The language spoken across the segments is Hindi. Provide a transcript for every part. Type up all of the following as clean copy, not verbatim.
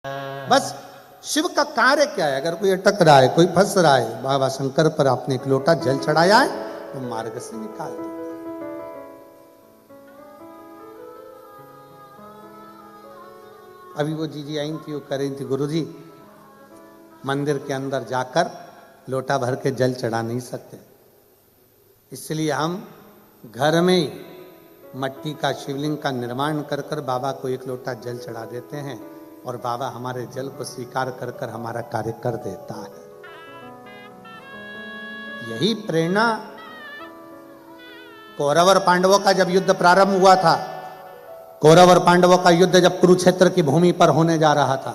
बस शिव का कार्य क्या है? अगर कोई अटक रहा है, कोई फंस रहा है, बाबा शंकर पर आपने एक लोटा जल चढ़ाया है तो मार्ग से निकाल दो। अभी वो जीजी आई थी, वो कह रही थी गुरुजी मंदिर के अंदर जाकर लोटा भर के जल चढ़ा नहीं सकते, इसलिए हम घर में ही मट्टी का शिवलिंग का निर्माण कर कर बाबा को एक लोटा जल चढ़ा देते हैं और बाबा हमारे जल को स्वीकार कर कर हमारा कार्य कर देता है। यही प्रेरणा कौरव और पांडवों का जब युद्ध प्रारंभ हुआ था, कौरव और पांडवों का युद्ध जब कुरुक्षेत्र की भूमि पर होने जा रहा था,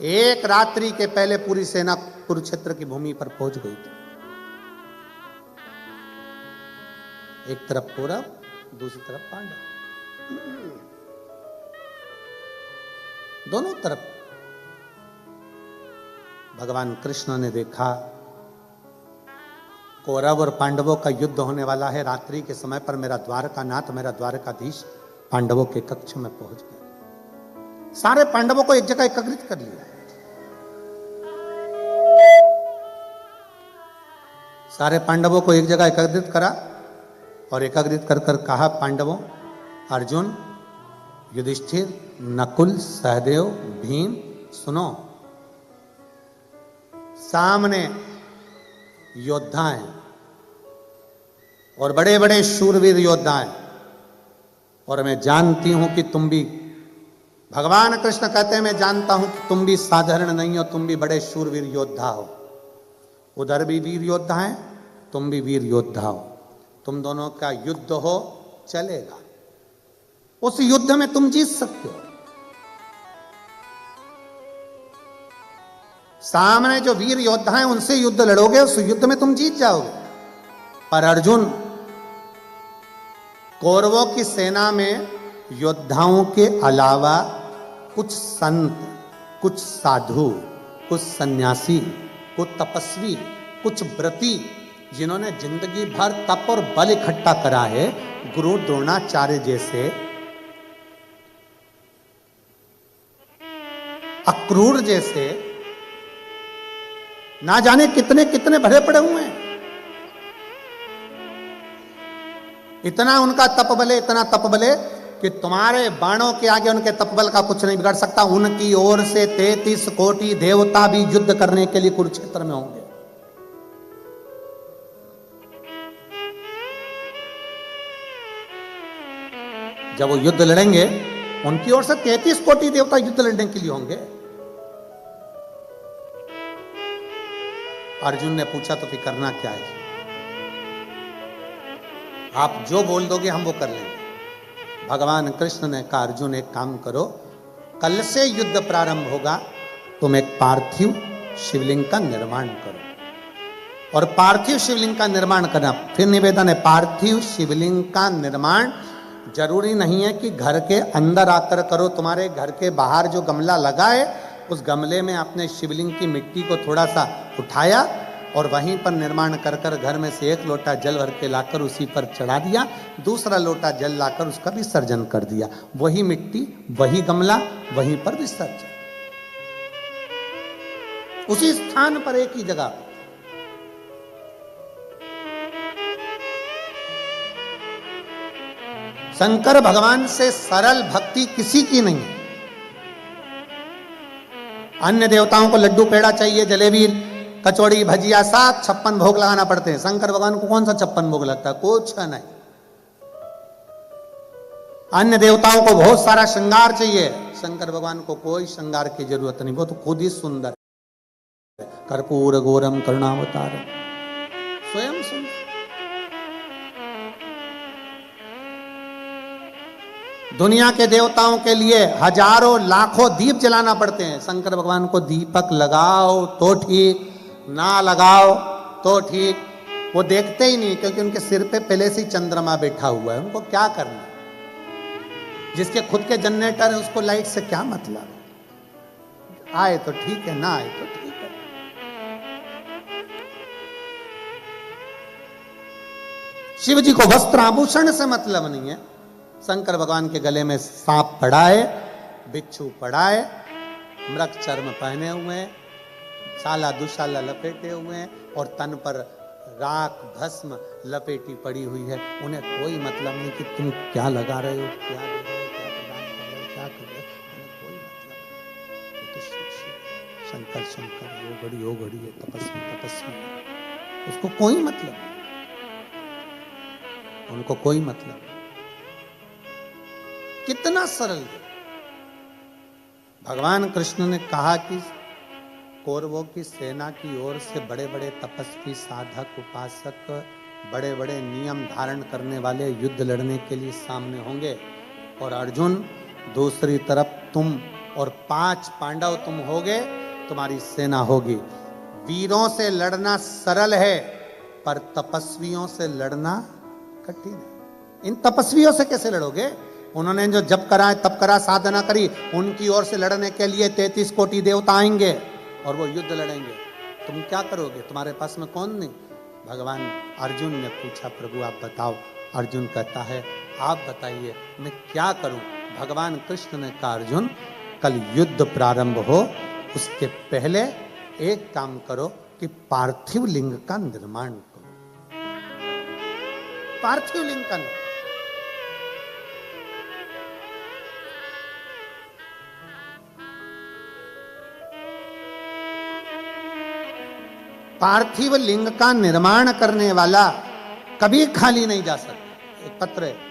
एक रात्रि के पहले पूरी सेना कुरुक्षेत्र की भूमि पर पहुंच गई थी। एक तरफ कौरव, दूसरी तरफ पांडव, दोनों तरफ। भगवान कृष्ण ने देखा कौरव और पांडवों का युद्ध होने वाला है, रात्रि के समय पर मेरा द्वारकानाथ, मेरा द्वारकाधीश पांडवों के कक्ष में पहुंच गया। सारे पांडवों को एक जगह एकत्रित कर लिया, सारे पांडवों को एक जगह एकत्रित करा और एकत्रित कर कर कहा, पांडवों, अर्जुन, युधिष्ठिर, नकुल, सहदेव, भीम, सुनो, सामने योद्धा हैं और बड़े बड़े शूरवीर योद्धा हैं, और मैं जानती हूं कि तुम भी, भगवान कृष्ण कहते हैं मैं जानता हूं कि तुम भी साधारण नहीं हो, तुम भी बड़े शूरवीर योद्धा हो। उधर भी वीर योद्धा हैं, तुम भी वीर योद्धा हो, तुम दोनों का युद्ध हो चलेगा, उस युद्ध में तुम जीत सकते हो। सामने जो वीर योद्धा हैं उनसे युद्ध लड़ोगे, उस युद्ध में तुम जीत जाओगे। पर अर्जुन, कौरवों की सेना में योद्धाओं के अलावा कुछ संत, कुछ साधु, कुछ सन्यासी, कुछ तपस्वी, कुछ व्रती, जिन्होंने जिंदगी भर तप और बल इकट्ठा करा है, गुरु द्रोणाचार्य जैसे, अक्रूर जैसे, ना जाने कितने कितने भरे पड़े हुए हैं। इतना उनका तप बले, इतना तप बले कि तुम्हारे बाणों के आगे उनके तप बल का कुछ नहीं बिगड़ सकता। उनकी ओर से 33 कोटि देवता भी युद्ध करने के लिए कुरुक्षेत्र में होंगे। जब वो युद्ध लड़ेंगे, उनकी ओर से 33 कोटि देवता युद्ध लड़ने के लिए होंगे। अर्जुन ने पूछा तो फिर करना क्या है? आप जो बोल दोगे हम वो कर लेंगे। भगवान कृष्ण ने कहा, अर्जुन एक काम करो, कल से युद्ध प्रारंभ होगा, तुम एक पार्थिव शिवलिंग का निर्माण करो और पार्थिव शिवलिंग का निर्माण करना। फिर निवेदन है, पार्थिव शिवलिंग का निर्माण जरूरी नहीं है कि घर के अंदर आकर करो। तुम्हारे घर के बाहर जो गमला लगा है, उस गमले में आपने शिवलिंग की मिट्टी को थोड़ा सा उठाया और वहीं पर निर्माण कर कर घर में से एक लोटा जल भर के लाकर उसी पर चढ़ा दिया, दूसरा लोटा जल लाकर उसका विसर्जन कर दिया। वही मिट्टी, वही गमला, वहीं पर विसर्जन, उसी स्थान पर, एक ही जगह। शंकर भगवान से सरल भक्ति किसी की नहीं है। अन्य देवताओं को लड्डू पेड़ा चाहिए, जलेबी, कचौड़ी, भजिया, 756 भोग लगाना पड़ते हैं। शंकर भगवान को कौन सा 56 भोग लगता है? कुछ नहीं। अन्य देवताओं को बहुत सारा श्रृंगार चाहिए, शंकर भगवान को कोई श्रृंगार की जरूरत नहीं, वो तो खुद ही सुंदर है। कर्पूर गौरम करुणावतारम, स्वयं सुंदर। दुनिया के देवताओं के लिए हजारों लाखों दीप जलाना पड़ते हैं, शंकर भगवान को दीपक लगाओ तो ठीक, ना लगाओ तो ठीक, वो देखते ही नहीं, क्योंकि उनके सिर पे पहले से चंद्रमा बैठा हुआ है। उनको क्या करना? जिसके खुद के जनरेटर है उसको लाइट से क्या मतलब? आए तो ठीक है, ना आए तो ठीक है। शिव जी को वस्त्र आभूषण से मतलब नहीं है। शंकर भगवान के गले में सांप पड़ा है, बिच्छू पड़ा है, मृग चर्म पहने हुए हैं, साला दुशाला लपेटे हुए हैं और तन पर राख भस्म लपेटी पड़ी हुई है। उन्हें कोई मतलब नहीं कि तुम क्या लगा रहे हो, क्या दे रहे हो, क्या प्रदान कर रहे हो, क्या कर रहे हो, उन्हें कोई मतलब नहीं। वो तो शिव शिव, शंकर शंकर, वो घड़ी है, तपस्वी तपस्वी, उसको कोई मतलब नहीं, उनको कोई मतलब नहीं। कितना सरल है। भगवान कृष्ण ने कहा कि कौरवों की सेना की ओर से बड़े बड़े तपस्वी, साधक, उपासक, बड़े बड़े नियम धारण करने वाले युद्ध लड़ने के लिए सामने होंगे, और अर्जुन दूसरी तरफ तुम और 5 पांडव तुम होगे, तुम्हारी सेना होगी। वीरों से लड़ना सरल है, पर तपस्वियों से लड़ना कठिन है। इन तपस्वियों से कैसे लड़ोगे? उन्होंने जो जप करा तप करा, साधना करी, उनकी ओर से लड़ने के लिए 33 कोटि देवता आएंगे और वो युद्ध लड़ेंगे। तुम क्या करोगे? तुम्हारे पास में कौन नहीं? भगवान अर्जुन ने पूछा, प्रभु आप बताओ। अर्जुन कहता है, आप बताइए मैं क्या करूं? भगवान कृष्ण ने कहा, अर्जुन कल युद्ध प्रारंभ हो, उसके पहले एक काम करो कि पार्थिव लिंग का निर्माण करो। पार्थिव लिंग का निर्माण, पार्थिव लिंग का निर्माण करने वाला कभी खाली नहीं जा सकता। एक पत्र है,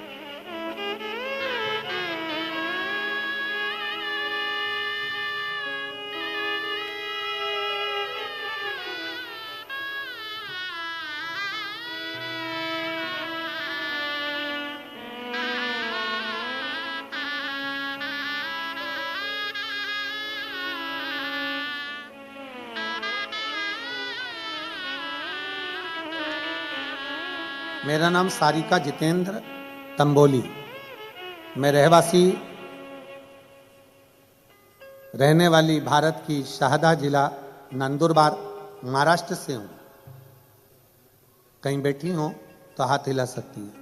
मेरा नाम सारिका जितेंद्र तंबोली, मैं रहने वाली भारत की शाहदा जिला नंदुरबार महाराष्ट्र से हूँ। कहीं बैठी हो तो हाथ हिला सकती है,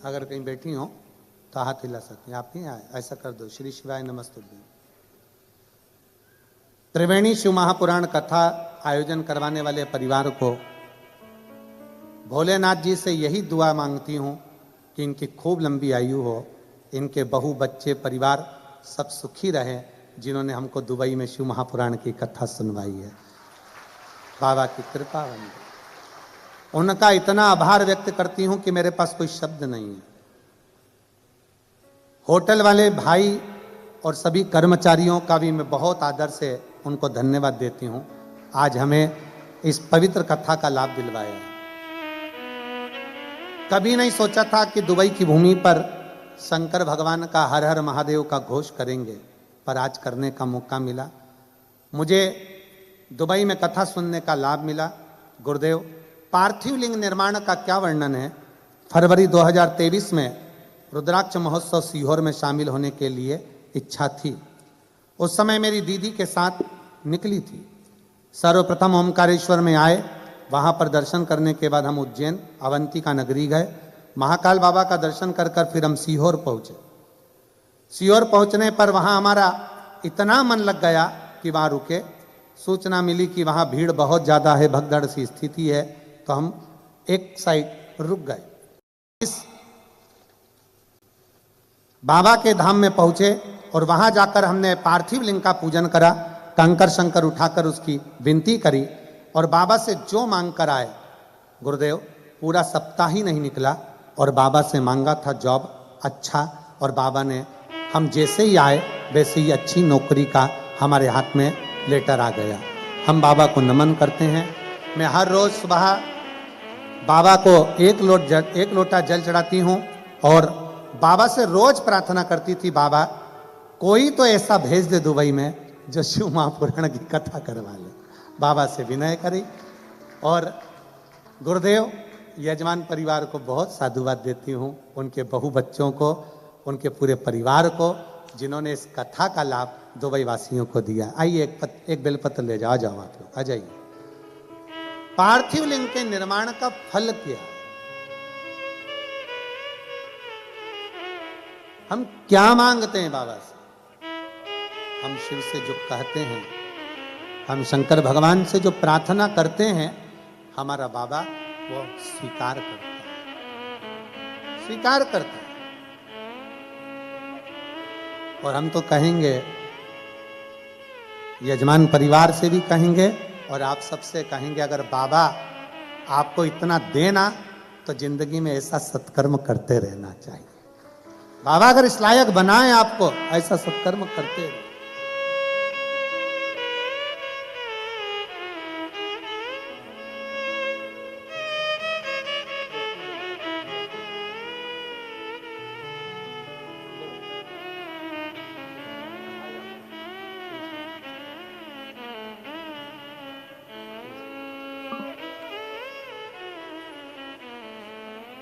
अगर कहीं बैठी हो तो हाथ हिला सकती है। आप ही आए, ऐसा कर दो। श्री शिवाय नमस्तुभ्यं। त्रिवेणी शिव महापुराण कथा आयोजन करवाने वाले परिवार को भोलेनाथ जी से यही दुआ मांगती हूँ कि इनकी खूब लंबी आयु हो, इनके बहू बच्चे परिवार सब सुखी रहे, जिन्होंने हमको दुबई में शिव महापुराण की कथा सुनवाई है। बाबा की कृपा बनी। उनका इतना आभार व्यक्त करती हूँ कि मेरे पास कोई शब्द नहीं है। होटल वाले भाई और सभी कर्मचारियों का भी मैं बहुत आदर से उनको धन्यवाद देती हूँ, आज हमें इस पवित्र कथा का लाभ दिलवाया है। कभी नहीं सोचा था कि दुबई की भूमि पर शंकर भगवान का हर हर महादेव का घोष करेंगे, पर आज करने का मौका मिला। मुझे दुबई में कथा सुनने का लाभ मिला। गुरुदेव, पार्थिव लिंग निर्माण का क्या वर्णन है। फरवरी 2023 में रुद्राक्ष महोत्सव सीहोर में शामिल होने के लिए इच्छा थी। उस समय मेरी दीदी के साथ निकली थी। सर्वप्रथम ओमकारेश्वर में आए, वहाँ पर दर्शन करने के बाद हम उज्जैन अवंतिका नगरी गए। महाकाल बाबा का दर्शन कर फिर हम सीहोर पहुँचे। सीहोर पहुँचने पर वहाँ हमारा इतना मन लग गया कि वहाँ रुके। सूचना मिली कि वहाँ भीड़ बहुत ज़्यादा है, भगदड़ सी स्थिति है, तो हम एक साइड रुक गए। इस बाबा के धाम में पहुँचे और वहाँ जाकर हमने पार्थिव लिंग का पूजन करा, कंकर शंकर उठाकर उसकी विनती करी और बाबा से जो मांग कर आए। गुरुदेव, पूरा सप्ताह ही नहीं निकला और बाबा से मांगा था जॉब अच्छा, और बाबा ने हम जैसे ही आए वैसे ही अच्छी नौकरी का हमारे हाथ में लेटर आ गया। हम बाबा को नमन करते हैं। मैं हर रोज़ सुबह बाबा को एक लोटा जल चढ़ाती हूँ और बाबा से रोज प्रार्थना करती थी, बाबा कोई तो ऐसा भेज दे दुबई में जो शिव महापुराण की कथा करवा ले। बाबा से विनय करी और गुरुदेव यजमान परिवार को बहुत साधुवाद देती हूँ, उनके बहू बच्चों को, उनके पूरे परिवार को, जिन्होंने इस कथा का लाभ दुबई वासियों को दिया। आइए एक बेलपत्र ले जाओ, आप लोग आ जाइए। पार्थिव लिंग के निर्माण का फल क्या है? हम क्या मांगते हैं बाबा से? हम शिव से जो कहते हैं, हम शंकर भगवान से जो प्रार्थना करते हैं, हमारा बाबा वो स्वीकार करता है, स्वीकार करता है। और हम तो कहेंगे, यजमान परिवार से भी कहेंगे और आप सबसे कहेंगे, अगर बाबा आपको इतना देना तो जिंदगी में ऐसा सत्कर्म करते रहना चाहिए। बाबा अगर इस लायक बनाए आपको, ऐसा सत्कर्म करते रहे।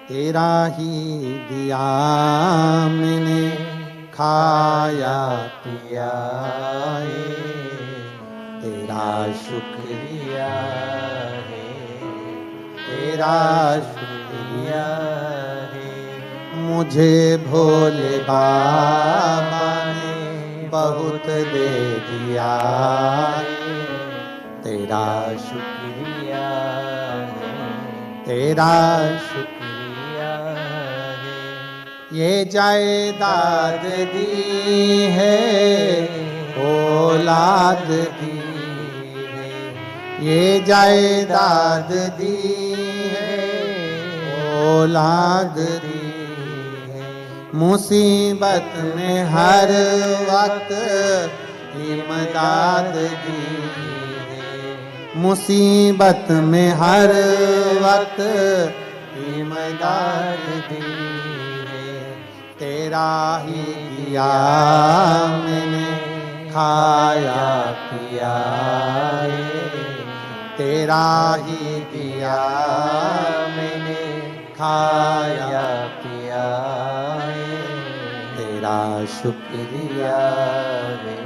तेरा ही दिया मैंने खाया पिया है, तेरा शुक्रिया है, तेरा शुक्रिया है। मुझे भोले बाबा ने बहुत दे दिया है, तेरा शुक्रिया है, तेरा शुक्रिया। ये जायदाद दी है, औलाद दी है, ये जायदाद दी है, औलाद दी है। मुसीबत में हर वक्त इमदाद दी है, मुसीबत में हर वक्त इमदाद दी है। तेरा ही दिया मैंने खाया पिया है, तेरा ही दिया मैंने खाया पिया है, तेरा शुक्रिया है,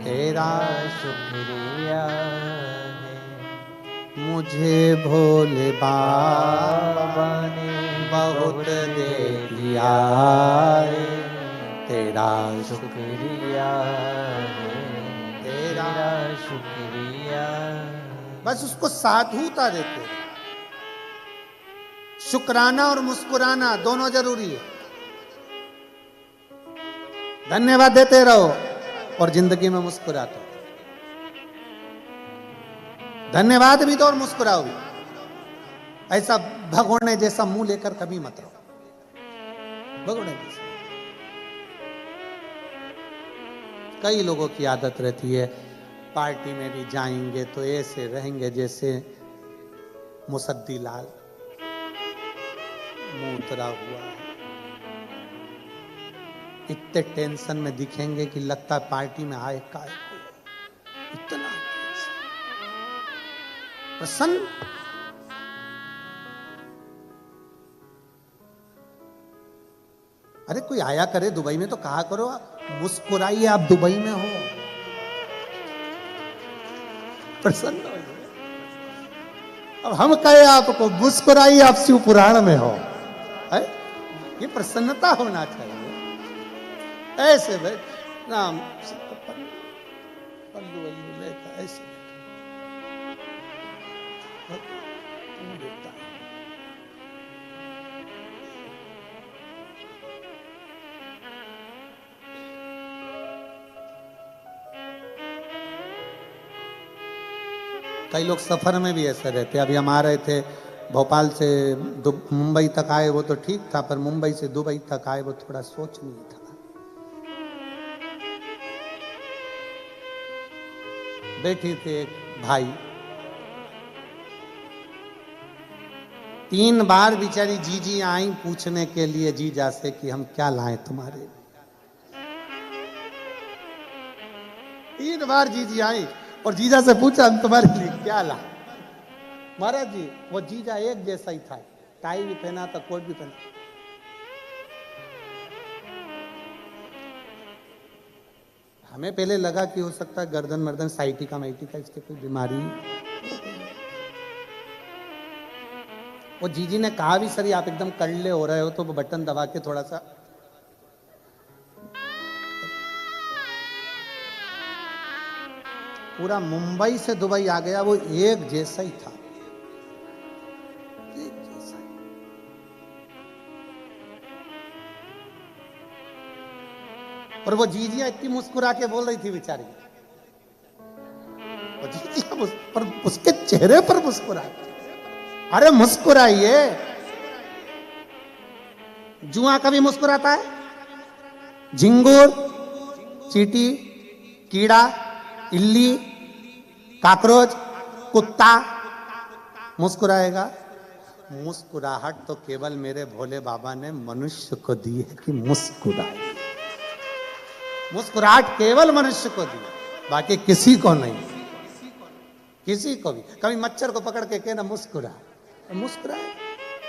तेरा शुक्रिया है। मुझे भोले बाबा ने बहुत दे दिया है, तेरा शुक्रिया है, तेरा शुक्रिया। बस उसको साधुता देते। शुक्राना और मुस्कुराना दोनों जरूरी है। धन्यवाद देते रहो और जिंदगी में मुस्कुराते रहो। धन्यवाद भी दो और मुस्कुराओ भी। ऐसा भगोड़ने जैसा मुंह लेकर कभी मत रहो, भगोड़ने जैसा। कई लोगों की आदत रहती है, पार्टी में भी जाएंगे तो ऐसे रहेंगे जैसे मुसद्दी लाल, मुंह उतरा हुआ है। इतने टेंशन में दिखेंगे कि लगता है पार्टी में आए काय को। इतना प्रसन्न। अरे कोई आया करे दुबई में तो कहा करो, मुस्कुराइए, आप दुबई में हो, प्रसन्न हो। अब हम कहे आपको मुस्कुराइए, आप शिव पुराण में हो, है? ये प्रसन्नता होना चाहिए। ऐसे भाई राम पल्लू वल्लू लेकर ऐसे कई लोग सफर में भी ऐसे रहते। अभी हम आ रहे थे भोपाल से मुंबई तक आए, वो तो ठीक था, पर मुंबई से दुबई तक आए वो थोड़ा सोचनीय था। बैठी थे एक भाई, 3 बार बेचारी जीजी आई पूछने के लिए जीजा से कि हम क्या लाएं तुम्हारे लिए। 3 बार जीजी आई और जीजा से पूछा हम तुम्हारे लिए क्या ला। महाराज जी वो जीजा एक जैसा ही था, टाई भी पहना था, कोट भी पहना। हमें पहले लगा कि हो सकता है गर्दन मर्दन साइटिका माइटिका इसके कोई बीमारी। वो जीजी ने कहा भी सर आप एकदम कड़ले हो रहे हो, तो वो बटन दबा के थोड़ा सा पूरा मुंबई से दुबई आ गया, वो एक जैसा ही था, एक जैसा ही। और वो जीजिया इतनी मुस्कुरा के बोल रही थी बेचारी, वो जीजिया पर उसके चेहरे पर मुस्कुरा, अरे मुस्कुराइए। जुआ कभी मुस्कुराता है? झिंगुर, चींटी, कीड़ा, इल्ली, काकरोच, कुत्ता मुस्कुराएगा? मुस्कुराहट तो केवल मेरे भोले बाबा ने मनुष्य को दी है कि मुस्कुराए। मुस्कुराहट केवल मनुष्य को दी, बाकी किसी को नहीं, किसी को भी। कभी मच्छर को पकड़ के कहना मुस्कुरा, मुस्कुराए?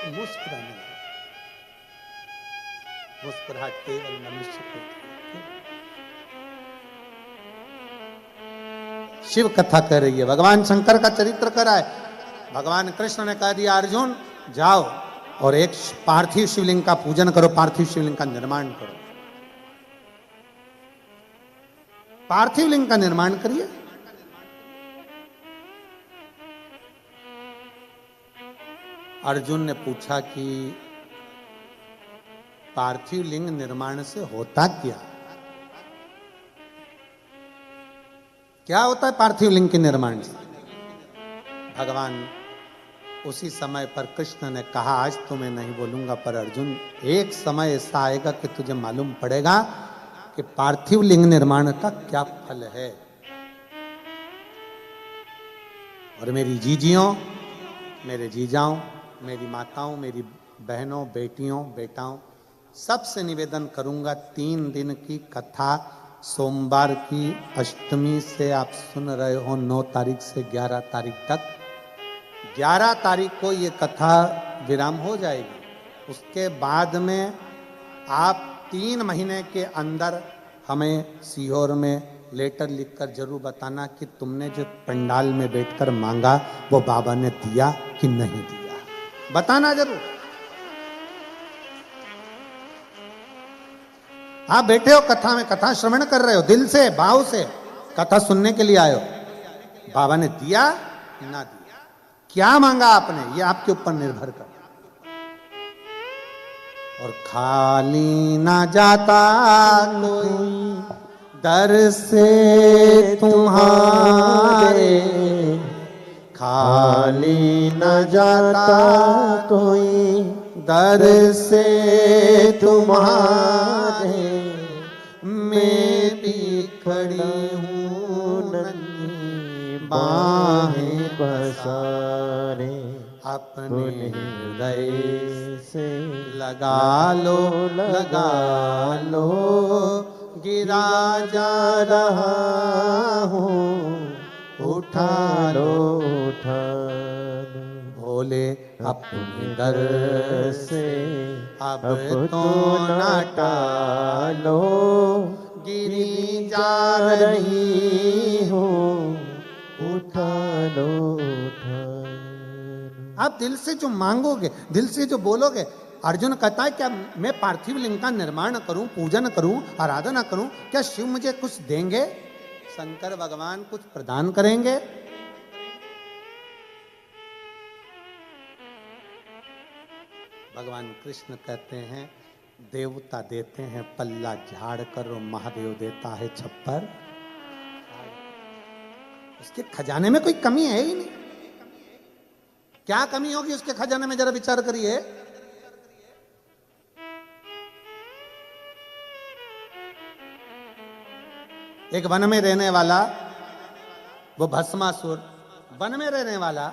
मुस्कुराने, मुस्कुराहट केवल मनुष्य को दी। शिव कथा कर रही है, भगवान शंकर का चरित्र करा है। भगवान कृष्ण ने कह दिया अर्जुन जाओ और एक पार्थिव शिवलिंग का पूजन करो, पार्थिव शिवलिंग का निर्माण करो। पार्थिव लिंग का निर्माण करिए। अर्जुन ने पूछा कि पार्थिव लिंग निर्माण से होता क्या? क्या होता है पार्थिव लिंग के निर्माण से? भगवान उसी समय पर कृष्ण ने कहा आज तो मैं नहीं बोलूंगा, पर अर्जुन एक समय ऐसा आएगा कि तुझे मालूम पड़ेगा कि पार्थिव लिंग निर्माण का क्या फल है। और मेरी जीजियों, मेरे जीजाओं, मेरी माताओं, मेरी बहनों, बेटियों, बेटाओं, सबसे निवेदन करूंगा 3 दिन की कथा सोमवार की अष्टमी से आप सुन रहे हो 9 तारीख से 11 तारीख तक। 11 तारीख को ये कथा विराम हो जाएगी। उसके बाद में आप 3 महीने के अंदर हमें सीहोर में लेटर लिखकर जरूर बताना कि तुमने जो पंडाल में बैठकर मांगा वो बाबा ने दिया कि नहीं दिया, बताना जरूर। आप बैठे हो कथा में, कथा श्रवण कर रहे हो, दिल से भाव से कथा सुनने के लिए आए हो, बाबा ने दिया ना दिया, क्या मांगा आपने, ये आपके ऊपर निर्भर कर। और खाली ना जाता कोई दर से तुम्हारे, खाली न जाता कोई दर से तुम्हारे, मैं भी खड़ी हूँ नन्ही बाहें पसारे, अपने हृदय से लगा लो, लगा लो, गिरा जा रहा हूँ, उठा लो, उठा लो, भोले अपने दर से अब तो न टालो, गिरी जा रही हूँ, उठा लो, उठा लो। आप दिल से जो मांगोगे, दिल से जो बोलोगे, अर्जुन कहता है क्या मैं पार्थिव लिंग का निर्माण करूं, पूजन करूं, आराधना करूं, क्या शिव मुझे कुछ देंगे? शंकर भगवान कुछ प्रदान करेंगे? भगवान कृष्ण कहते हैं देवता देते हैं पल्ला झाड़ कर और महादेव देता है छप्पर। उसके खजाने में कोई कमी है ही नहीं। क्या कमी होगी उसके खजाने में, जरा विचार करिए। एक वन में रहने वाला वो भस्मासुर, वन में रहने वाला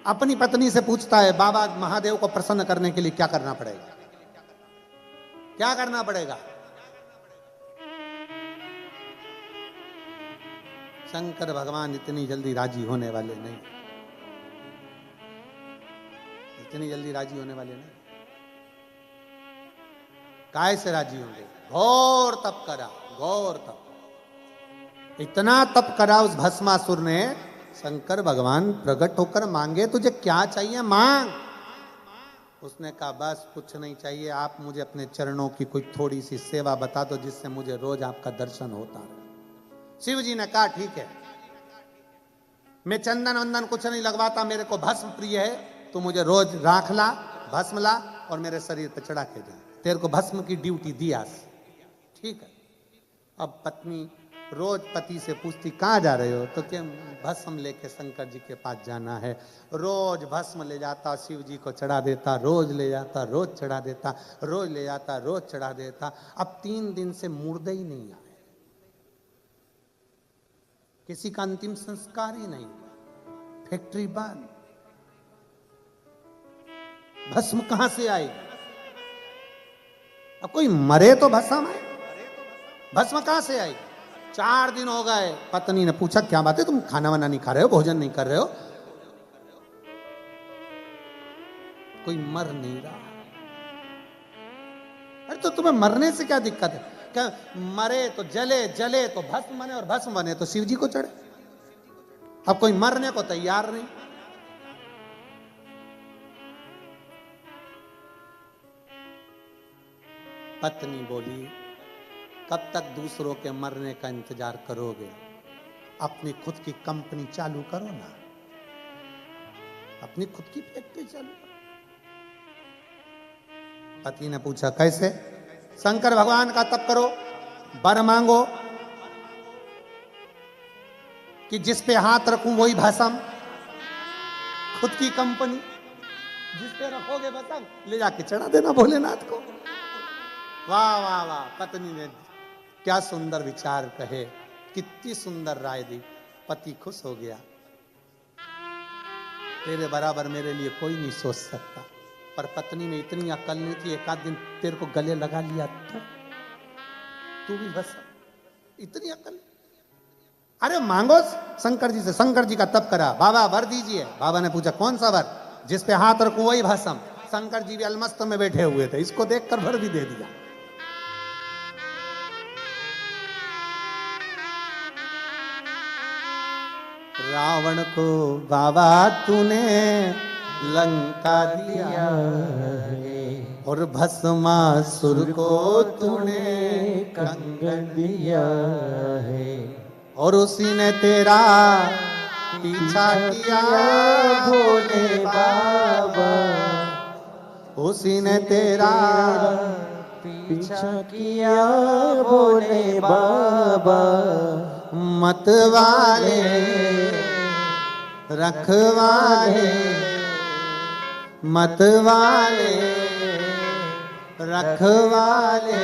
अपनी पत्नी से पूछता है बाबा महादेव को प्रसन्न करने के लिए क्या करना पड़ेगा, क्या करना पड़ेगा? शंकर भगवान इतनी जल्दी राजी होने वाले नहीं, इतनी जल्दी राजी होने वाले नहीं। काय से राजी होंगे? घोर तप करा, घोर तप, इतना तप करा उस भस्मासुर ने। शंकर भगवान प्रकट होकर मांगे तुझे क्या चाहिए मांग, उसने कहा बस कुछ नहीं चाहिए, आप मुझे अपने चरणों की कोई थोड़ी सी सेवा बता दो जिससे मुझे रोज आपका दर्शन होता रहे। शिव जी ने कहा ठीक है, मैं चंदन वंदन कुछ नहीं लगवाता, मेरे को भस्म प्रिय है, तू मुझे रोज राख ला, भस्म ला और मेरे शरीर पे चढ़ा के जा, तेरे को भस्म की ड्यूटी दी आज। ठीक है। अब पत्नी रोज पति से पूछती कहाँ जा रहे हो, तो क्या भस्म लेके शंकर जी के पास जाना है। रोज भस्म ले जाता, शिव जी को चढ़ा देता, रोज ले जाता, रोज चढ़ा देता, रोज ले जाता, रोज चढ़ा देता। अब 3 दिन से मुर्दे ही नहीं आए, किसी का अंतिम संस्कार ही नहीं, फैक्ट्री बंद, भस्म कहां से आएगी। अब कोई मरे तो भस्म आए, भस्म कहां से आएगी। 4 दिन हो गए, पत्नी ने पूछा क्या बात है, तुम खाना वाना नहीं खा रहे हो, भोजन नहीं कर रहे हो। कोई मर नहीं रहा। अरे तो तुम्हें मरने से क्या दिक्कत है, क्या मरे तो जले, जले तो भस्म बने और भस्म बने तो शिव जी को चढ़े। अब कोई मरने को तैयार नहीं। पत्नी बोली कब तक दूसरों के मरने का इंतजार करोगे, अपनी खुद की कंपनी चालू करो ना, अपनी खुद की फैक्ट्री चालू करो। पति ने पूछा कैसे। शंकर भगवान का तप करो, वर मांगो कि जिस पे हाथ रखूं वही भस्म, खुद की कंपनी, जिस पे रखोगे भस्म ले जाके चढ़ा देना भोलेनाथ को। वाह वाह वाह, पत्नी ने क्या सुंदर विचार कहे, कितनी सुंदर राय दी। पति खुश हो गया, तेरे बराबर मेरे लिए कोई नहीं सोच सकता। पर पत्नी में इतनी अकल नहीं थी, एक आध दिन तेरे को गले लगा लिया तो तू भी बस, इतनी अकल। अरे मांगो शंकर जी से, शंकर जी का तप करा, बाबा वर दीजिए। बाबा ने पूछा कौन सा वर, जिस पे हाथ रखूं वही भस्म। शंकर जी भी अलमस्त में बैठे हुए थे, इसको देखकर वर भी दे दिया। रावण को बाबा तूने लंका दिया है, और भस्मासुर को तूने कंगन दिया है, और उसी ने तेरा पीछा किया भोले बाबा, उसी ने तेरा पीछा किया भोले बाबा। मतवाले रखवाले, मतवाले रखवाले,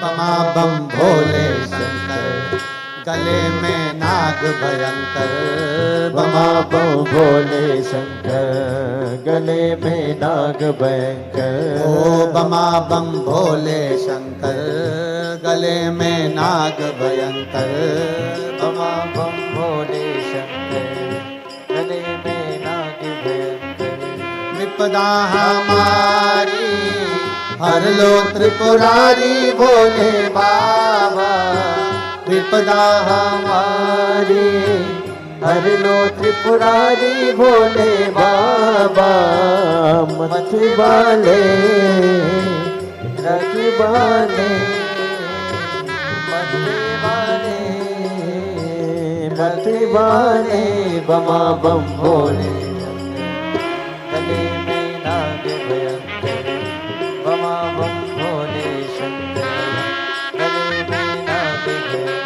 बमा बम भोले शंकर, गले में नाग भयंकर, बमा बम भोले शंकर, गले में नाग भयंकर। ओ बमा बम भोले शंकर, गले में नाग भयंकर, बमा बम भोले शंकर, गले में नाग भयंकर। विपदा हमारी हर लो त्रिपुरारी भोले बाबा, विपदा हमारी हर लो त्रिपुरारी भोले बाबा। मत वाले रखवाले, मत वाले, बमा बम भोले गले में नाग भयंकर, बमा बम भोले शंकर, गले में नाग भयंकर।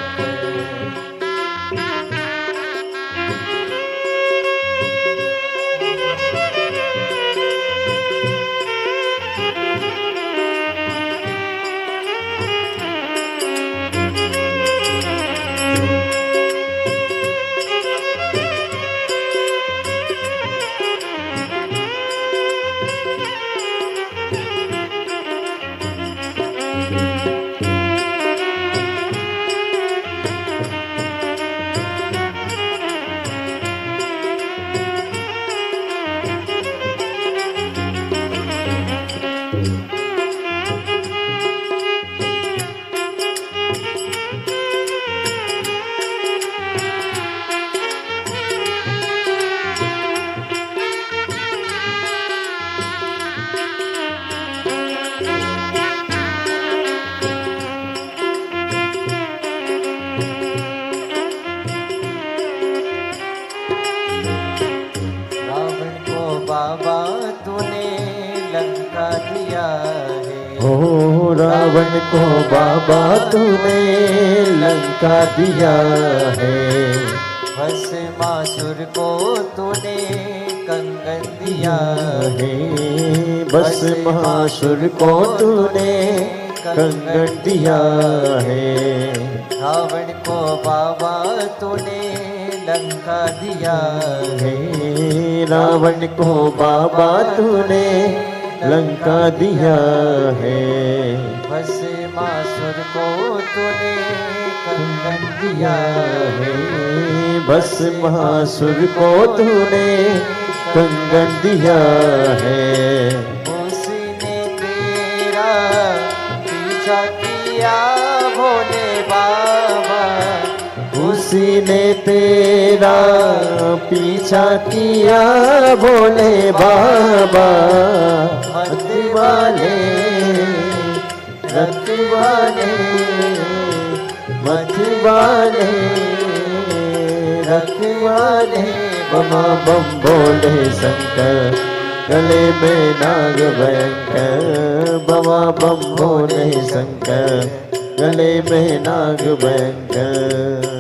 ओ रावण को बाबा तूने लंका दिया है, भस्मासुर को तूने कंगन दिया है, भस्मासुर को तूने कंगन दिया है, रावण को बाबा तूने लंका दिया है, रावण को बाबा तूने लंका दिया है, भस्मासुर को तूने कंगन दिया है, भस्मासुर को तूने कंगन दिया है, उसने तेरा पीछा किया भोले बाबा, उसी ने तेरा पीछा किया भोले बाबा, मतवाले रखवाले मतवाले रखवाले, बमा बम भोले शंकर गले में नाग भयंकर, बमा बम भोले शंकर गले में नाग भयंकर।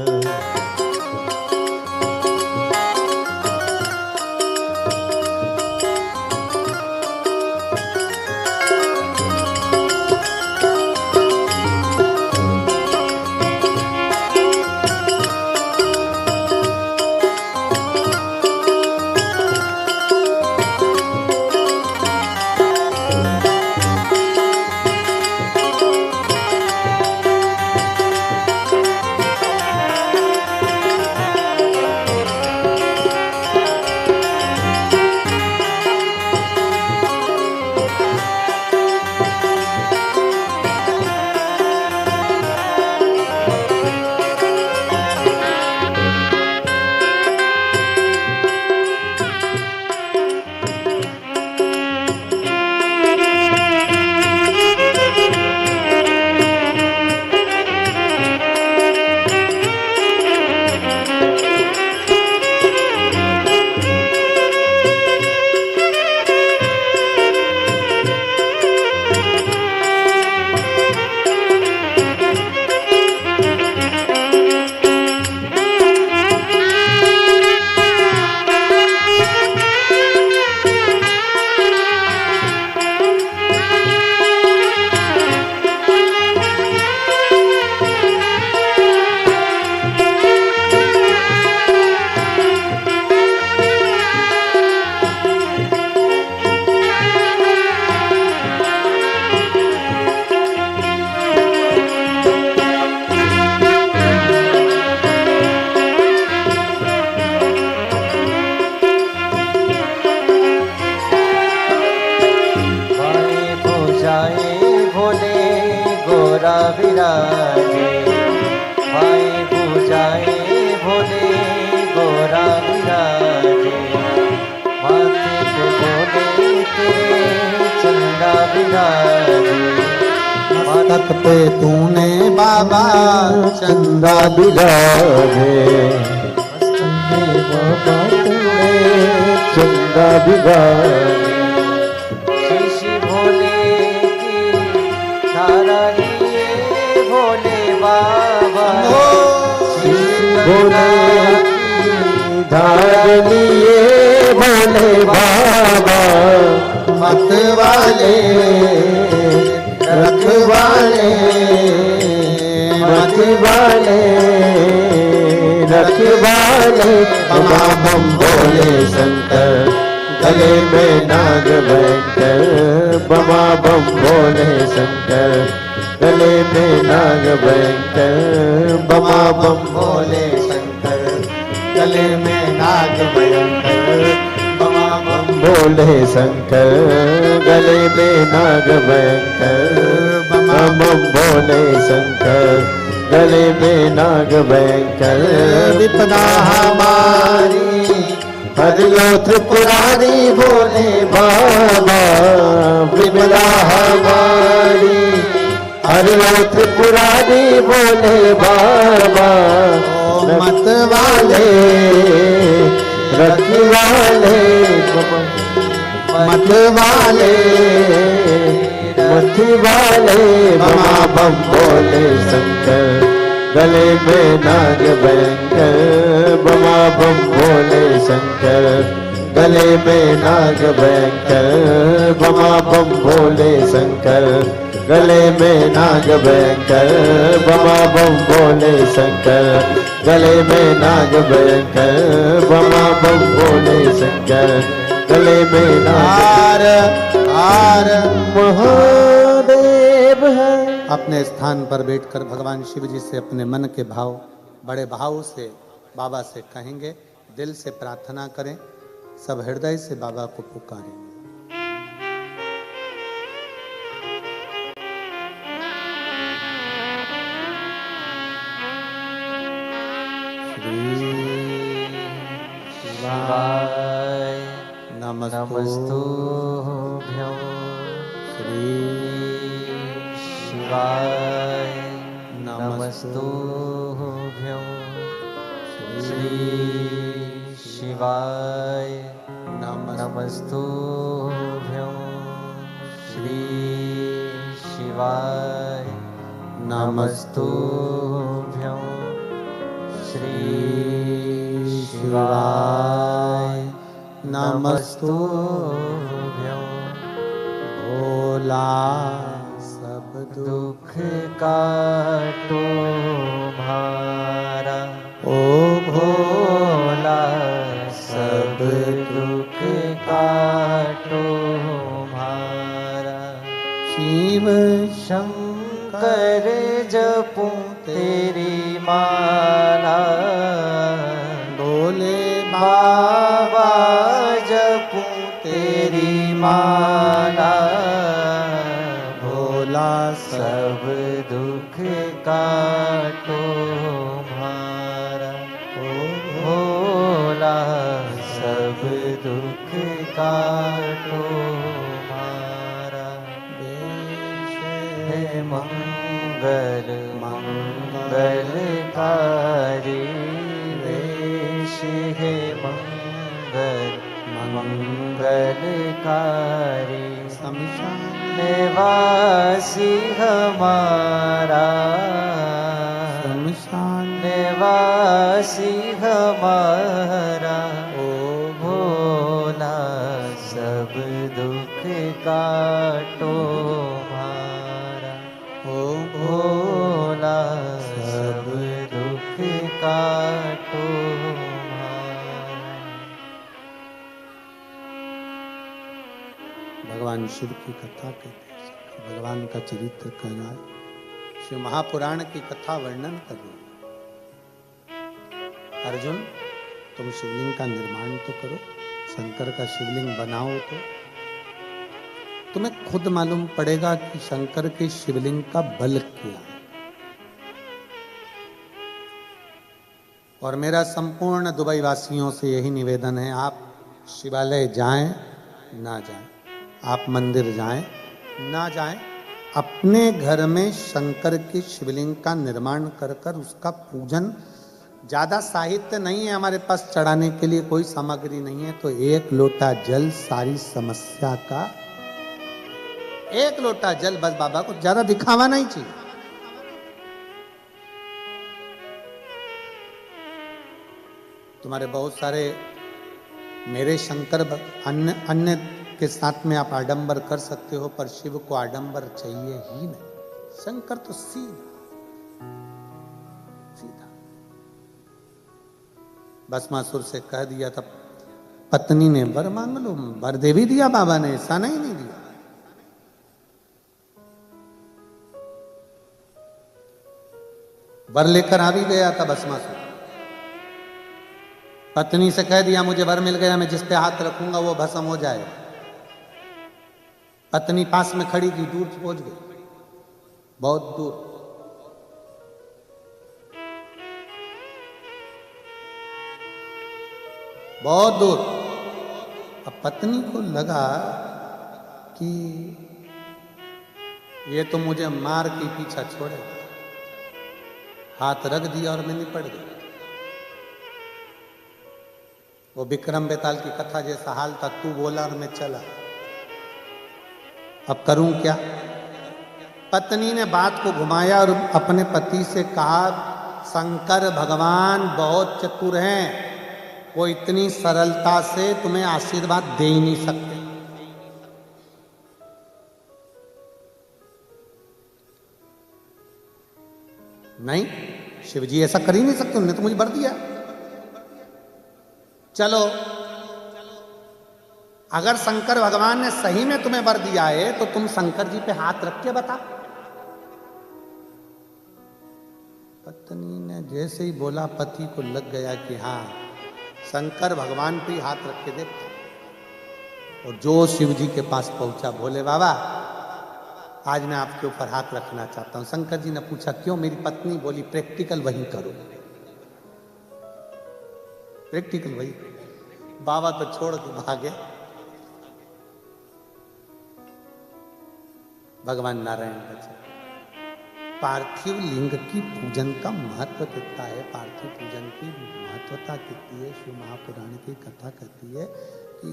विराजे, भाई पूजाए भोले गोरा विराजे, माथे पे भोले तेरे चंदा विराजे, मस्तक पे तूने बाबा चंदा विराजे, मस्तक पे बाबा तूने चंदा विराजे, शीशी भोले की धारा लिए भोले बाबा, भोले की धार लिए भोले बाबा, मत वाले रखवाले मत वाले रखवाले, बमा बम भोले शंकर गले में नाग भयंकर, बमा बम भोले शंकर गले में नाग भयंकर, बमा बम भोले शंकर गले में नाग भयंकर, बमा बम भोले शंकर गले में नाग भयंकर, बमा बम भोले शंकर गले में नाग भयंकर, विपदा हमारी हर लो त्रिपुरारी भोले बाबा, विपदा हमारी हर लो त्रिपुरारी भोले बाबा, मत वाले रखवाले मत वाले मुट्ठी वाले बमा बम बोले शंकर, गले में नाग भयंकर, बमा बम बोले शंकर, गले में नाग भयंकर, बमा बम बोले शंकर, गले में नाग भयंकर, बमा बम बोले शंकर, गले में नाग भयंकर, बमा बम बोले शंकर, गले में नाग आर महादेव है। अपने स्थान पर बैठकर भगवान शिव जी से अपने मन के भाव बड़े भाव से बाबा से कहेंगे, दिल से प्रार्थना करें, सब हृदय से बाबा को पुकारें। श्री शिवाय नमस्तुभ्यं। श्री शिवाय नमस्तुभ्यं। श्री शिवाय नमस्तुभ्यं। श्री शिवाय नमस्तुभ्यं। श्री शिवाय नमस्तुभ्यं। भोला सब दुख काटो भारा, ओ भोला सब दुख काटो भारा। शिव शंकर जपूं तेरी माला, भोले बाबा जपूं तेरी माला, भोला सब दुख काटो भारा। ओ भोला सब दुख काटो भारा। हे मंगल मंगलकारी वेश, हे मंगल मंगलकारी शमशान निवासी हमारा, शमशान निवासी हमारा। ओ भोला सब दुख काटो भारा। ओ भोला सब दुख काटो भारा। भगवान शिव की कथा कहते हैं, भगवान का चरित्र कहना है, शिव महापुराण की कथा वर्णन कर रहे हैं। अर्जुन, तुम शिवलिंग का निर्माण तो करो, शंकर का शिवलिंग बनाओ, तो तुम्हें खुद मालूम पड़ेगा कि शंकर के शिवलिंग का बल क्या है। और मेरा संपूर्ण दुबई वासियों से यही निवेदन है, आप शिवालय जाएं ना जाएं, आप मंदिर जाएं ना जाएं, अपने घर में शंकर के शिवलिंग का निर्माण कर कर उसका पूजन। ज्यादा साहित्य नहीं है हमारे पास चढ़ाने के लिए, कोई सामग्री नहीं है, तो एक लोटा जल सारी समस्या का, एक लोटा जल बस बाबा को, ज्यादा दिखावा नहीं चाहिए। तुम्हारे बहुत सारे मेरे शंकर अन्य के साथ में आप आडंबर कर सकते हो, पर शिव को आडंबर चाहिए ही नहीं। शंकर तो सीधा सीधा। भस्मासुर से कह दिया था, पत्नी ने वर मांग लो, वर दे भी दिया बाबा ने, ऐसा नहीं दिया। वर लेकर आ भी गया था भस्मासुर। पत्नी से कह दिया, मुझे वर मिल गया, मैं जिस पे हाथ रखूंगा वो भस्म हो जाए। पत्नी पास में खड़ी थी, दूर पहुंच गई, बहुत दूर। बहुत दूर। अब पत्नी को लगा कि ये तो मुझे मार के पीछा छोड़े, हाथ रख दिया और मैं निपट गया। वो विक्रम बेताल की कथा जैसा हाल था, तू बोला और मैं चला। अब करूं क्या? पत्नी ने बात को घुमाया और अपने पति से कहा, शंकर भगवान बहुत चतुर हैं, वो इतनी सरलता से तुम्हें आशीर्वाद दे ही नहीं सकते। नहीं, शिव जी ऐसा कर ही नहीं सकते, उन्होंने तो मुझे वर दिया। चलो, अगर शंकर भगवान ने सही में तुम्हें वर दिया है तो तुम शंकर जी पे हाथ रख के बता। पत्नी ने जैसे ही बोला, पति को लग गया कि हाँ, शंकर भगवान पे ही हाथ रख के देखता। और जो शिव जी के पास पहुंचा, भोले बाबा आज मैं आपके ऊपर हाथ रखना चाहता हूं। शंकर जी ने पूछा, क्यों? मेरी पत्नी बोली, प्रैक्टिकल वही करो, प्रैक्टिकल वही। बाबा तो छोड़ के भागे। भगवान नारायण बचे। पार्थिव लिंग की पूजन का महत्व कितना है, पार्थिव पूजन की महत्वता कितनी है, शिव महापुराण की कथा कहती है कि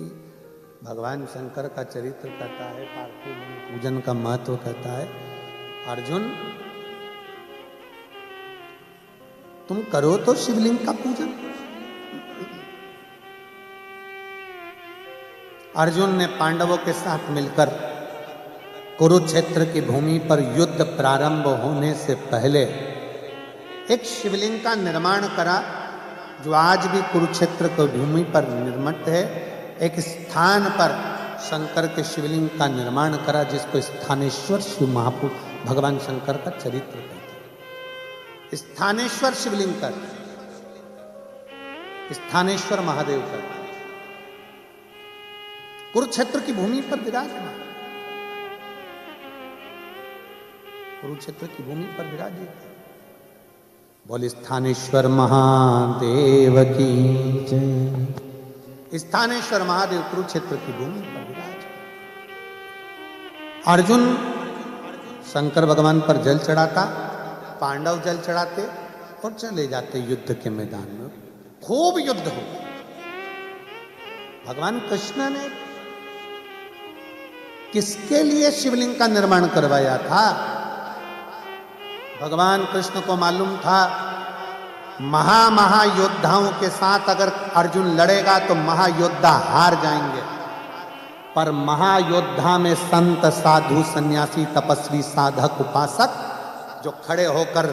भगवान शंकर का चरित्र कहता है, पार्थिव लिंग पूजन का महत्व कहता है। अर्जुन, तुम करो तो शिवलिंग का पूजन। अर्जुन ने पांडवों के साथ मिलकर कुरुक्षेत्र की भूमि पर युद्ध प्रारंभ होने से पहले एक शिवलिंग का निर्माण करा, जो आज भी कुरुक्षेत्र की भूमि पर निर्मित है। एक स्थान पर शंकर के शिवलिंग का निर्माण करा, जिसको स्थानेश्वर शिव महापुरुष भगवान शंकर का चरित्र कहते हैं। स्थानेश्वर शिवलिंग का, स्थानेश्वर महादेव का, कुरुक्षेत्र की भूमि पर विराजमान, कुरुक्षेत्र की भूमि पर विराजित। बोले स्थानेश्वर महादेव की जय। स्थानेश्वर महादेव कुरुक्षेत्र की भूमि पर विराज। अर्जुन शंकर भगवान पर जल चढ़ाता, पांडव जल चढ़ाते और चले जाते युद्ध के मैदान में। खूब युद्ध हो। भगवान कृष्ण ने किसके लिए शिवलिंग का निर्माण करवाया था? भगवान कृष्ण को मालूम था महायोद्धाओं के साथ अगर अर्जुन लड़ेगा तो महायोद्धा हार जाएंगे, पर महायोद्धा में संत, साधु, सन्यासी, तपस्वी, साधक, उपासक जो खड़े होकर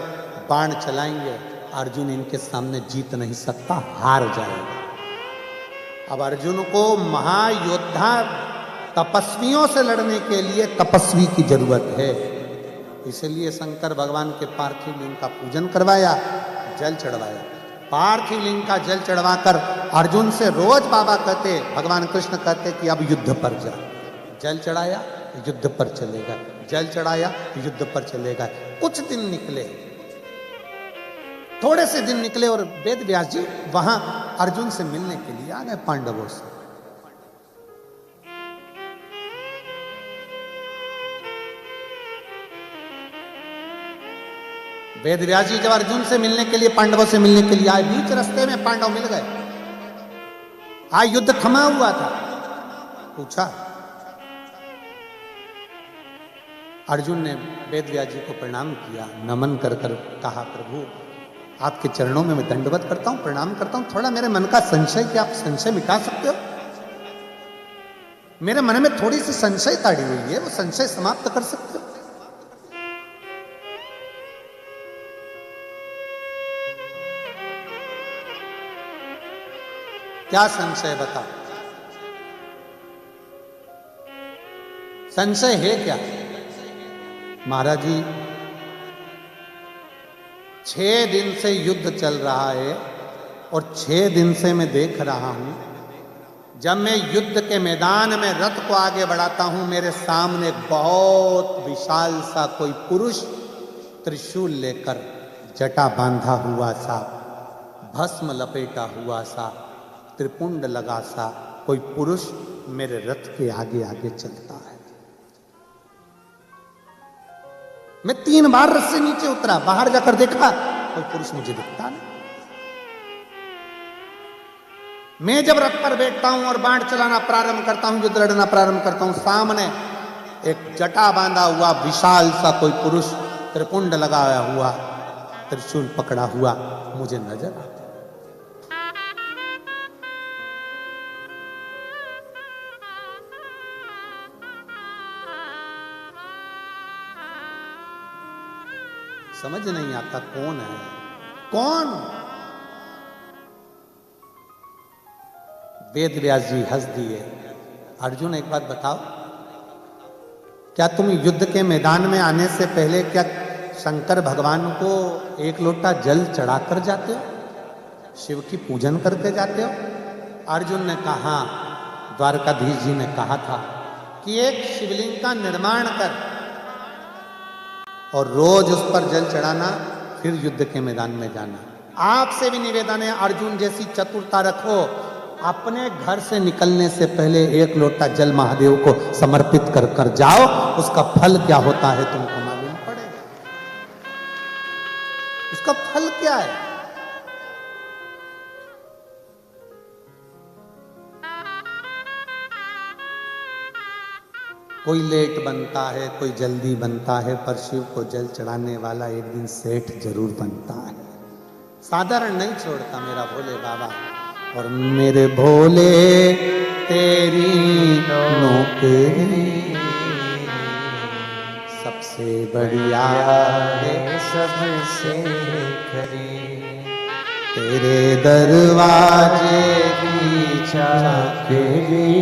बाण चलाएंगे, अर्जुन इनके सामने जीत नहीं सकता, हार जाएगा। अब अर्जुन को महायोद्धा तपस्वियों से लड़ने के लिए तपस्वी की जरूरत है, इसलिए शंकर भगवान के पार्थिव लिंग का पूजन करवाया, जल चढ़वाया। पार्थिव लिंग का जल चढ़वाकर अर्जुन से रोज बाबा कहते, भगवान कृष्ण कहते कि अब युद्ध पर जा। जल चढ़ाया, युद्ध पर चलेगा, जल चढ़ाया, युद्ध पर चलेगा। कुछ दिन निकले, थोड़े से दिन निकले और वेद व्यास जी वहां अर्जुन से मिलने के लिए आ गए पांडवों से। वेद व्यास जी जब अर्जुन से मिलने के लिए, पांडवों से मिलने के लिए आए, बीच रास्ते में पांडव मिल गए। आज युद्ध थमा हुआ था। पूछा, अर्जुन ने वेद व्यास जी को प्रणाम किया, नमन कर कर कहा, प्रभु आपके चरणों में मैं दंडवत करता हूं, प्रणाम करता हूं। थोड़ा मेरे मन का संशय, क्या आप संशय मिटा सकते हो? मेरे मन में थोड़ी सी संशय ताड़ी हुई है, वो संशय समाप्त कर सकते हो? क्या संशय बता? संशय है क्या? महाराज जी 6 दिन से युद्ध चल रहा है और 6 दिन से मैं देख रहा हूं, जब मैं युद्ध के मैदान में रथ को आगे बढ़ाता हूं, मेरे सामने बहुत विशाल सा कोई पुरुष त्रिशूल लेकर, जटा बांधा हुआ सा, भस्म लपेटा हुआ सा, त्रिपुंड लगा सा कोई पुरुष मेरे रथ के आगे आगे चलता है। मैं 3 बार रथ से नीचे उतरा, बाहर जाकर देखा, कोई पुरुष मुझे दिखता नहीं। मैं जब रथ पर बैठता हूं और बाण चलाना प्रारंभ करता हूं, युद्ध लड़ना प्रारंभ करता हूं, सामने एक जटा बांधा हुआ विशाल सा कोई पुरुष त्रिपुंड लगाया हुआ त्रिशूल पकड़ा हुआ मुझे नजर आता। समझ नहीं आता कौन है, कौन? वेद व्यास जी हंस दिए। अर्जुन एक बात बताओ, क्या तुम युद्ध के मैदान में आने से पहले क्या शंकर भगवान को एक लोटा जल चढ़ाकर जाते हो, शिव की पूजन करके जाते हो? अर्जुन ने कहा, द्वारकाधीश जी ने कहा था कि एक शिवलिंग का निर्माण कर और रोज उस पर जल चढ़ाना, फिर युद्ध के मैदान में जाना। आपसे भी निवेदन है, अर्जुन जैसी चतुरता रखो, अपने घर से निकलने से पहले एक लोटा जल महादेव को समर्पित कर कर जाओ, उसका फल क्या होता है तुमको मालूम पड़ेगा। उसका फल क्या है? कोई लेट बनता है, कोई जल्दी बनता है, पर शिव को जल चढ़ाने वाला एक दिन सेठ जरूर बनता है। साधारण नहीं छोड़ता मेरा भोले बाबा। और मेरे भोले तेरी नौकरी सबसे बढ़िया है, सबसे खरी, तेरे दरवाजे की चाकरी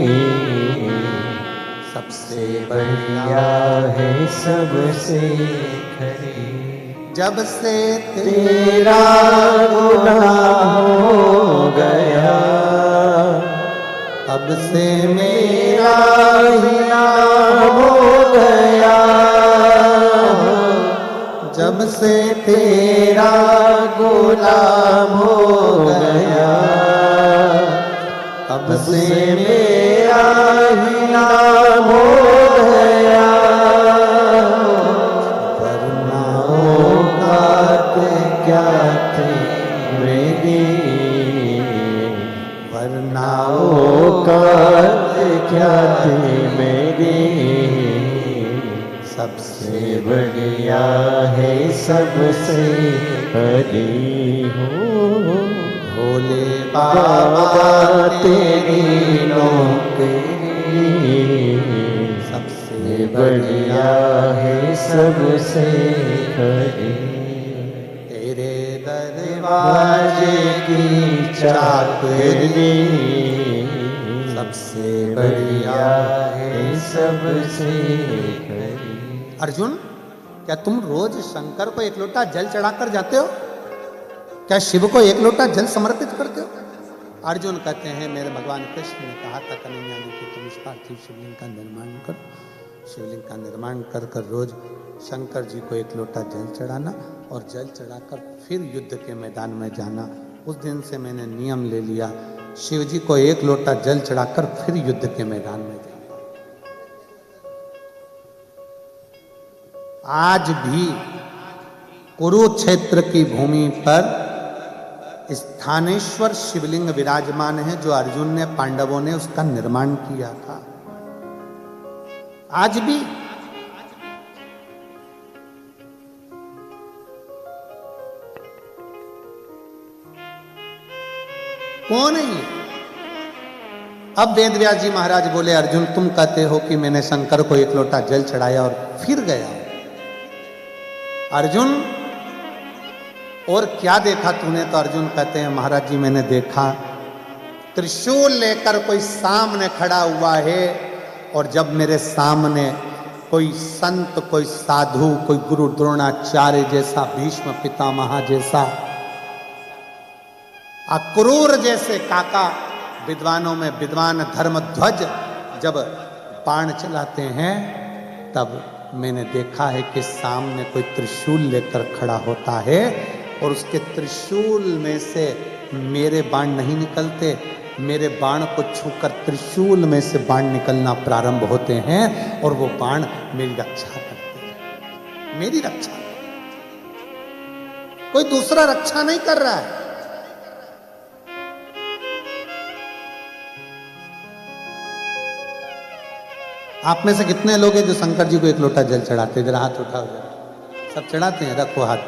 सबसे बढ़िया है, सबसे खरी। जब से तेरा गुनाह हो गया, तब से मेरा ही नाम हो गया। जब से तेरा गुलाम हो गया, तब से से मेरा ही नाम हो गया। वरना औकात क्या थी मेरी, वरना औकात क्या थी मेरी, सबसे से बढ़िया है, सबसे हरी हो। भोले बाबा बाबा तेरी नौकरी सबसे बढ़िया है, सबसे खरी। तेरे दरवाजे की चाकरी सबसे बढ़िया है, सबसे खरी। अर्जुन, क्या तुम रोज शंकर को एक लोटा जल चढ़ाकर जाते हो? क्या शिव को एक लोटा जल समर्पित करते हो? अर्जुन कहते हैं, मेरे भगवान कृष्ण ने कहा था कन्हैया ने कि तुम इस पार्थिव शिवलिंग का निर्माण करो। शिवलिंग का निर्माण कर कर रोज शंकर जी को एक लोटा जल चढ़ाना और जल चढ़ाकर फिर युद्ध के मैदान में जाना। उस दिन से मैंने नियम ले लिया, शिव जी को एक लोटा जल चढ़ाकर फिर युद्ध के मैदान में जाना। आज भी कुरुक्षेत्र की भूमि पर स्थानेश्वर शिवलिंग विराजमान है, जो अर्जुन ने, पांडवों ने उसका निर्माण किया था। आज भी कौन है ये? अब वेद व्यास जी महाराज बोले, अर्जुन तुम कहते हो कि मैंने शंकर को एक लोटा जल चढ़ाया और फिर गया। अर्जुन, और क्या देखा तूने? तो अर्जुन कहते हैं, महाराज जी मैंने देखा त्रिशूल लेकर कोई सामने खड़ा हुआ है, और जब मेरे सामने कोई संत, कोई साधु, कोई गुरु द्रोणाचार्य जैसा, भीष्म पितामह जैसा, अक्रूर जैसे काका, विद्वानों में विद्वान धर्मध्वज जब बाण चलाते हैं, तब मैंने देखा है कि सामने कोई त्रिशूल लेकर खड़ा होता है, और उसके त्रिशूल में से मेरे बाण नहीं निकलते, मेरे बाण को छूकर त्रिशूल में से बाण निकलना प्रारंभ होते हैं, और वो बाण मेरी रक्षा करते हैं। मेरी रक्षा, कोई दूसरा रक्षा नहीं कर रहा है। आप में से कितने लोग हैं जो शंकर जी को एक लोटा जल चढ़ाते हैं? जरा हाथ उठाओ जरा। सब चढ़ाते हैं? रखो हाथ।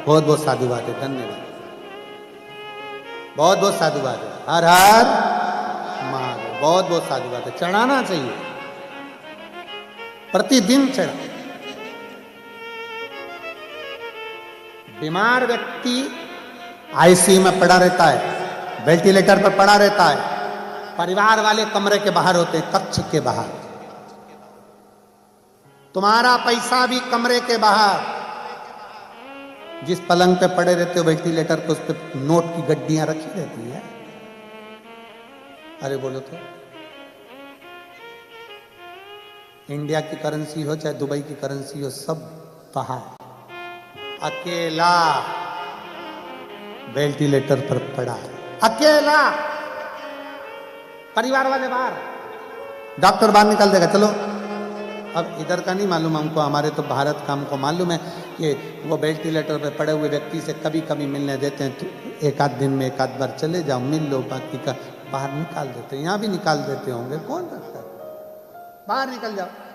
बहुत बहुत साधुवाद है, धन्यवाद। बहुत बहुत साधुवाद है। हर हर महादेव। बहुत बहुत साधुवाद है। चढ़ाना चाहिए, प्रतिदिन चढ़ा। बीमार व्यक्ति आईसीयू में पड़ा रहता है, वेंटिलेटर पर पड़ा रहता है, परिवार वाले कमरे के बाहर होते हैं, कक्ष के बाहर। तुम्हारा पैसा भी कमरे के बाहर। जिस पलंग पे पड़े रहते हो वेंटिलेटर पे, उस पे नोट की गड्डियां रखी रहती है। अरे बोलो तो, इंडिया की करेंसी हो चाहे दुबई की करेंसी हो, सब बाहर। अकेला वेंटिलेटर पर पड़ा है, अकेला। परिवार वाले बाहर, डॉक्टर बाहर निकाल देगा, चलो। अब इधर का नहीं मालूम हमको, हमारे तो भारत का हमको मालूम है कि वो वेंटिलेटर पे पड़े हुए व्यक्ति से कभी कभी मिलने देते हैं। तो एक आध दिन में एक आध बार चले जाओ, मिल लो, बाकी का बाहर निकाल देते हैं। यहाँ भी निकाल देते होंगे, कौन रखता है? बाहर निकल जाओ।